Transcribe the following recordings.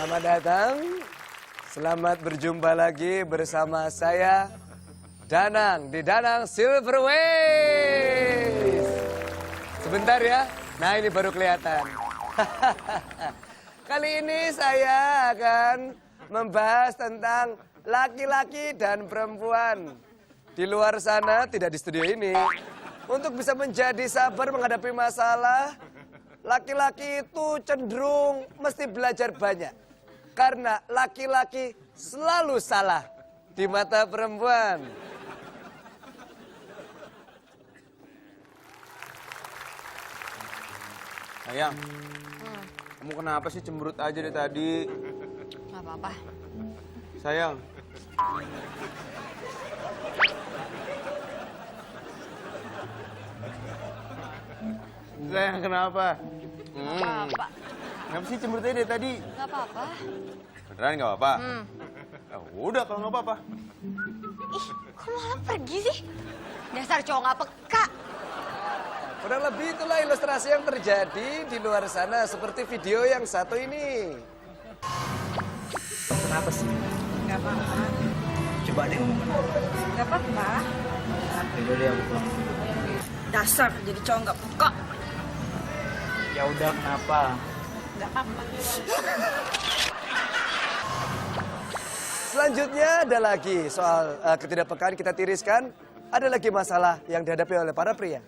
Selamat datang. Selamat berjumpa lagi bersama saya, Danang, di Danang Silverways. Sebentar ya. Nah, ini baru kelihatan. Kali ini saya akan membahas tentang laki-laki dan perempuan. Di luar sana, tidak di studio ini. Untuk bisa menjadi sabar menghadapi masalah, laki-laki itu cenderung mesti belajar banyak. Karena laki-laki selalu salah di mata perempuan. Sayang, kamu kenapa sih cemberut aja dari tadi? Gak apa-apa. Sayang. Sayang, kenapa? Gak apa-apa. Kenapa sih cemberut aja dari tadi? Gak apa-apa. Beneran nggak apa-apa? Ya udah kalau nggak apa-apa. Ih, kok malah pergi sih? Dasar cowok gak peka. Kurang lebih itulah ilustrasi yang terjadi di luar sana seperti video yang satu ini. Kenapa sih? Gak apa-apa. Coba deh ngomong. Gak apa-apa. Yaudah deh aku pulang. Dasar jadi cowok gak peka. Ya udah kenapa? Gak apa-apa. Selanjutnya ada lagi soal ketidakpekaan kita tiriskan. Ada lagi masalah yang dihadapi oleh para pria.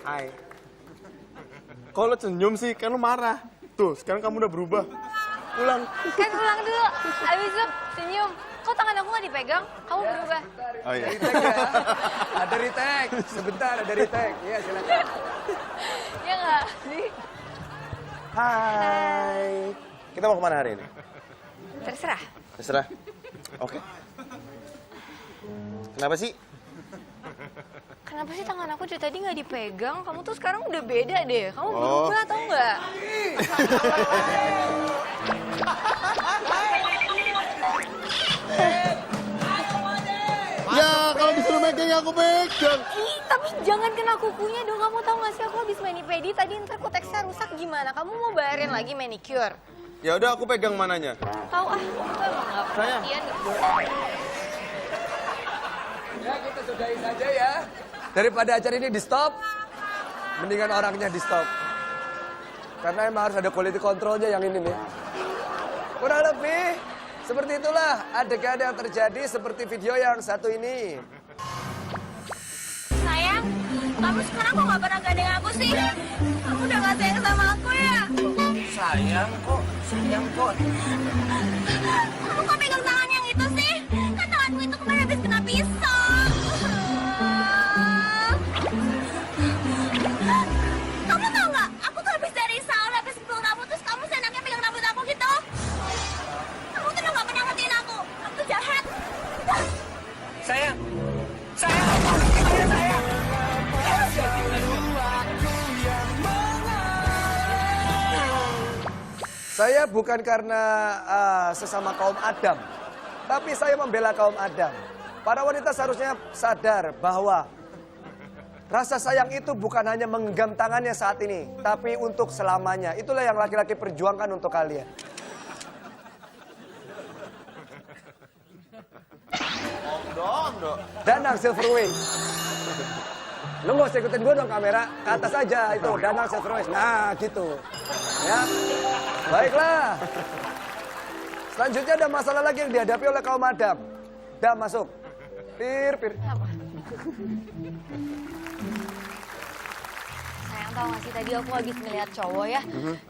Hai. Kalau lo senyum sih, kan lo marah. Tuh, sekarang kamu udah berubah. Pulang. Kan ulang dulu. Abis itu senyum. Kok tangan aku gak dipegang? Kamu berubah. Oh iya. Retake ya. Ada retake. Sebentar ada retake. Iya silakan. Ya gak sih? Hai. Kita mau kemana hari ini? Terserah. Terserah. Oke. Kenapa sih? Kenapa sih tangan aku dari tadi gak dipegang? Kamu tuh sekarang udah beda deh. Kamu Oh. berubah atau enggak? Ya, kalau disuruh megang aku pegang. Ih, tapi jangan kena kukunya dong. Kamu tahu gak sih aku habis mani-pedi tadi ntar kuteksnya rusak gimana? Kamu mau bayarin lagi manicure? Ya udah, aku pegang mananya. Tahu ah, kamu tuh emang gak perhatian gitu. Ya kita sudahi saja ya. Daripada acara ini di stop, mendingan orangnya di stop. Karena emang harus ada quality controlnya yang ini nih. Kurang lebih seperti itulah adegan yang terjadi seperti video yang satu ini. Sayang, kamu sekarang kok gak pernah gandeng aku sih? Kamu udah gak sayang sama aku ya? Sayang kok. Kamu kok pegang tangan yang itu sih? Kan tanganku itu kemarin habis kena pisau. Kamu tau gak? Aku tuh habis dari saul, habis pukul rambut, terus kamu seenaknya pegang rambut aku gitu. Kamu tuh udah gak pernah ngertiin aku. Kamu tuh jahat. Sayang. Saya bukan karena sesama kaum Adam, tapi saya membela kaum Adam. Para wanita seharusnya sadar bahwa rasa sayang itu bukan hanya menggenggam tangannya saat ini, tapi untuk selamanya. Itulah yang laki-laki perjuangkan untuk kalian. Dong. Danang Silverways. Lu nggak usah ikutin gue dong kamera, ke atas aja itu, Danang Silverways. Nah gitu. Ya, baiklah. Selanjutnya ada masalah lagi yang dihadapi oleh kaum Adam. Dah masuk. Pir. Sayang tau gak sih tadi aku habis ngeliat cowok ya.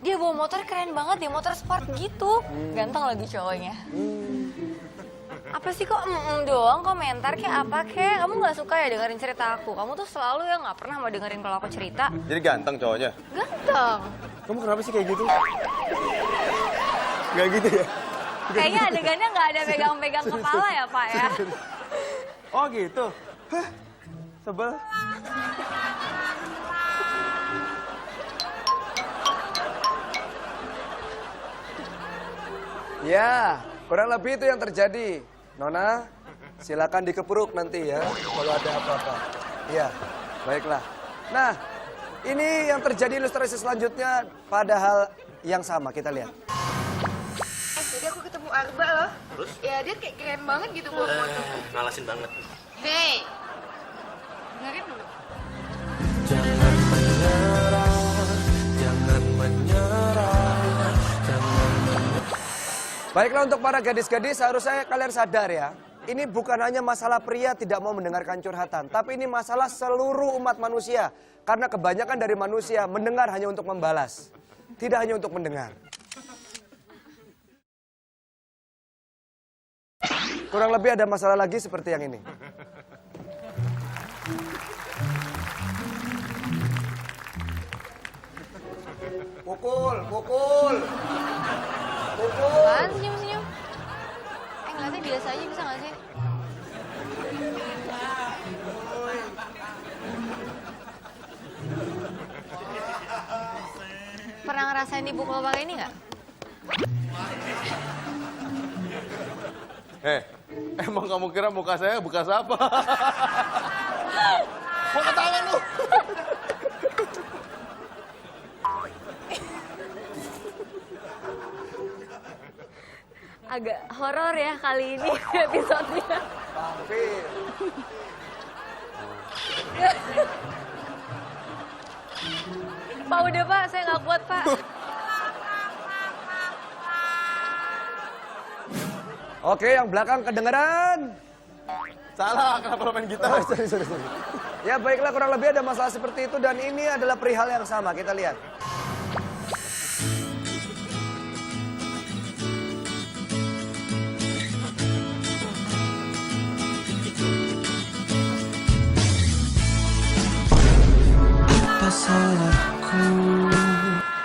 Dia bawa motor keren banget, dia motor sport gitu. Ganteng lagi cowoknya. Apa sih kok doang komentar kayak apa kayak? Kamu gak suka ya dengerin cerita aku? Kamu tuh selalu ya gak pernah mau dengerin kalau aku cerita. Jadi ganteng cowoknya. Ganteng. Kamu kenapa sih kayak gitu? Gak gitu ya? Kayaknya adegannya gak ada pegang-pegang kepala ya Pak ya. Oh gitu? Hah? Sebel. Ya, kurang lebih itu yang terjadi. Nona, silakan dikepruk nanti ya kalau ada apa-apa. Iya, baiklah. Nah, ini yang terjadi ilustrasi selanjutnya pada hal yang sama. Kita lihat. Jadi aku ketemu Arba loh. Terus? Ya dia kayak keren banget gitu bawa motor. Ngalasin banget. Hei, dengerin dulu. Baiklah untuk para gadis-gadis, seharusnya kalian sadar ya. Ini bukan hanya masalah pria tidak mau mendengarkan curhatan. Tapi ini masalah seluruh umat manusia. Karena kebanyakan dari manusia mendengar hanya untuk membalas. Tidak hanya untuk mendengar. Kurang lebih ada masalah lagi seperti yang ini. Pukul, pukul. Pukul. Apaan senyum-senyum? Ngeliatnya biasa aja bisa gak sih? Pernah ngerasain dipukul pakai ini nggak? Emang kamu kira muka saya bekas apa? Mau ketawa lu? Agak horor ya kali ini episode-nya. Vampir. Pak udah Pak, saya nggak kuat Pak. Oke, yang belakang kedengeran. Salah, kenapa lo main gitar? Sorry. Ya baiklah, kurang lebih ada masalah seperti itu dan ini adalah perihal yang sama. Kita lihat.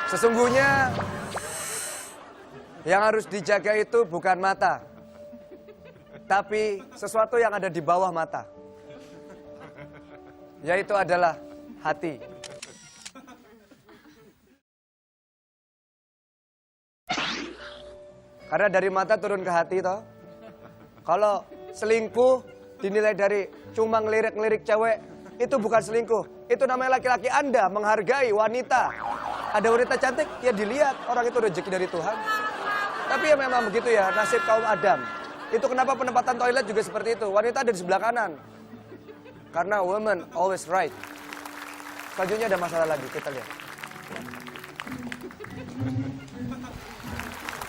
Sesungguhnya yang harus dijaga itu bukan mata, tapi sesuatu yang ada di bawah mata, yaitu adalah hati. Karena dari mata turun ke hati toh. Kalau selingkuh dinilai dari cuma ngelirik-ngelirik cewek, itu bukan selingkuh. Itu namanya laki-laki Anda menghargai wanita. Ada wanita cantik, ya dilihat. Orang itu rezeki dari Tuhan. Tapi ya memang begitu ya, nasib kaum Adam. Itu kenapa penempatan toilet juga seperti itu. Wanita ada di sebelah kanan. Karena woman always right. Selanjutnya ada masalah lagi, kita lihat.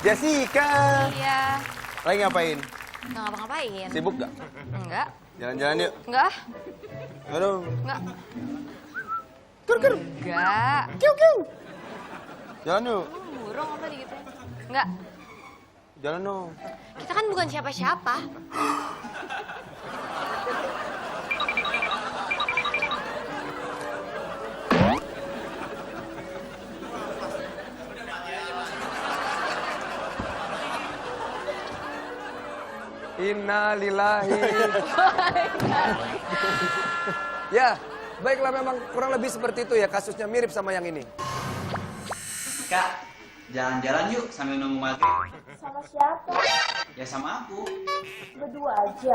Jessica! Iya, Lagi ngapain? nggak ngapa-ngapain. Sibuk gak? Enggak, Jalan-jalan yuk. enggak, Aduh. enggak. Kur. Enggak. Jalan yuk. Burung apa gitu? Enggak. Jalan dong. Kita kan bukan siapa-siapa. Innalillahi. Ya, baiklah memang kurang lebih seperti itu ya, kasusnya mirip sama yang ini. Kak, jalan-jalan yuk sambil nunggu maghrib. Sama siapa? Ya sama aku. Berdua aja.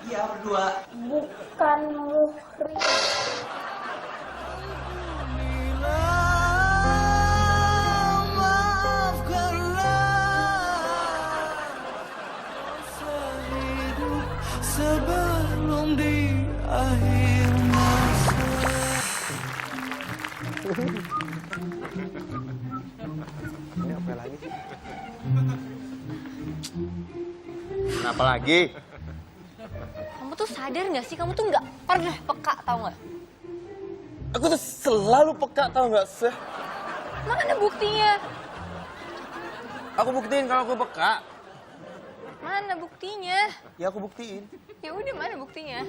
Iya berdua. Bukan muhrim. Sebelum di akhir masa. Ini apa lagi? Kenapa lagi? Kamu tuh sadar nggak sih? Kamu tuh nggak pernah peka, tau nggak? Aku tuh selalu peka, tau gak sih? Mana buktinya? Aku buktiin kalau aku peka. Mana buktinya? Ya aku buktiin. Ya udah, mana buktinya?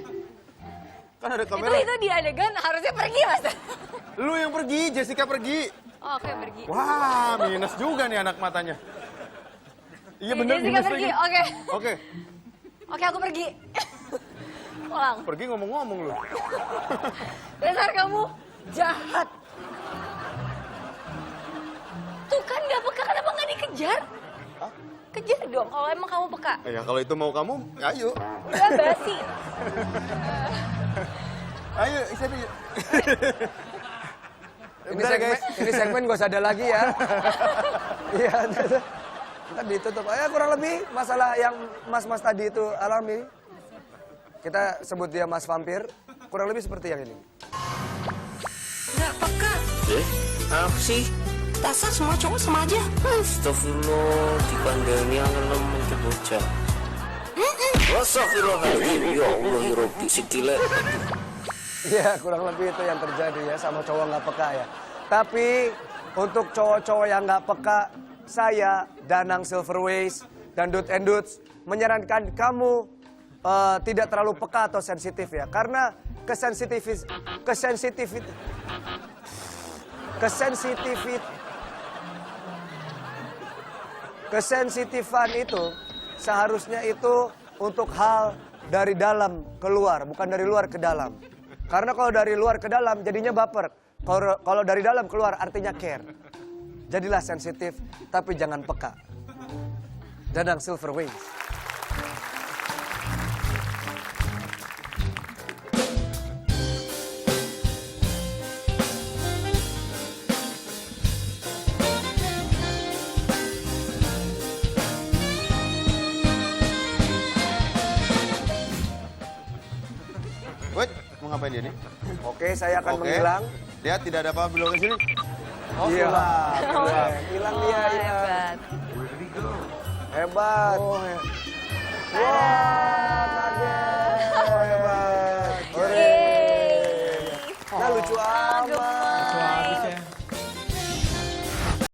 Kan ada kamera. Itu di adegan harusnya pergi mas. Lu yang pergi, Jessica pergi. Oh, oke pergi. Wah, minus juga nih anak matanya. Iya bener, Jessica minus pergi. lagi. Oke. Oke, Oke, aku pergi. Ulang. pergi ngomong-ngomong lu. Dasar kamu jahat. Tuh kan nggak peka, kenapa nggak dikejar? Hah? Kejar dong kalau emang kamu peka. Ya kalau itu mau kamu, ayo. Udah basi. Ayo, siapa yuk? Ini segmen gak usah ada lagi ya. Iya, ntar ditutup. Kurang lebih masalah yang mas-mas tadi itu alami. Kita sebut dia Mas Vampir. Kurang lebih seperti yang ini. Nggak peka. Apa sih? Dasar semua cowok sama aja. Astagfirullah, dikandani angelem itu bocah. Astagfirullahaladzim, ya Allah, ya Rabbi, sikile. Iya, kurang lebih itu yang terjadi ya sama cowok nggak peka ya. Tapi untuk cowok-cowok yang nggak peka, saya, Danang Silverways, dan Dut and Duts menyarankan kamu tidak terlalu peka atau sensitif ya. Karena kesensitifan itu seharusnya itu untuk hal dari dalam keluar, bukan dari luar ke dalam. Karena kalau dari luar ke dalam jadinya baper. Kalau dari dalam keluar artinya care. Jadilah sensitif, tapi jangan peka. Danang Silverways. Wait, mau ngapain dia nih? Oke, saya akan Oke. menghilang. Lihat, tidak ada apa-apa belum ke sini. Oh, Iya. pulang. Hilang dia, hilang. Hebat. Hebat.